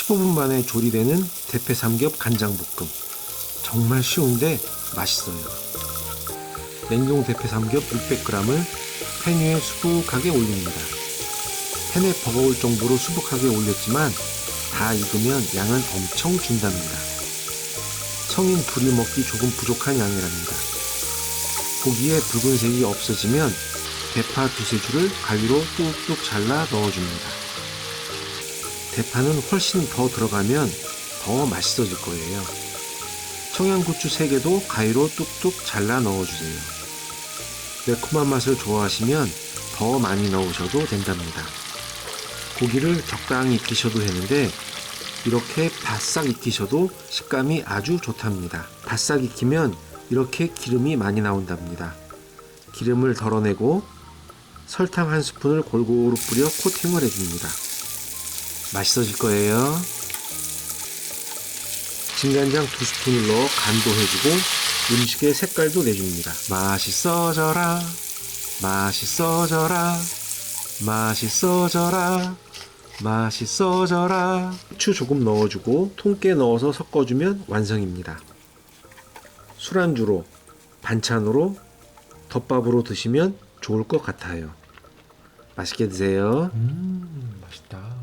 15분 만에 조리되는 대패 삼겹 간장볶음. 정말 쉬운데 맛있어요. 냉동 대패 삼겹 600g을 팬 위에 수북하게 올립니다. 팬에 버거울 정도로 수북하게 올렸지만 다 익으면 양은 엄청 준답니다. 성인 둘이 먹기 조금 부족한 양이랍니다. 고기에 붉은색이 없어지면 대파 두세 줄을 가위로 뚝뚝 잘라 넣어줍니다. 대파는 훨씬 더 들어가면 더 맛있어질 거예요. 청양고추 3개도 가위로 뚝뚝 잘라 넣어주세요. 매콤한 맛을 좋아하시면 더 많이 넣으셔도 된답니다. 고기를 적당히 익히셔도 되는데 이렇게 바싹 익히셔도 식감이 아주 좋답니다. 바싹 익히면 이렇게 기름이 많이 나온답니다. 기름을 덜어내고 설탕 1스푼을 골고루 뿌려 코팅을 해줍니다. 맛있어질 거예요. 진간장 2스푼을 넣어 간도 해주고 음식의 색깔도 내줍니다. 맛있어져라, 맛있어져라, 맛있어져라, 맛있어져라. 후추 조금 넣어주고 통깨 넣어서 섞어주면 완성입니다. 술안주로, 반찬으로, 덮밥으로 드시면 좋을 것 같아요. 맛있게 드세요. 맛있다.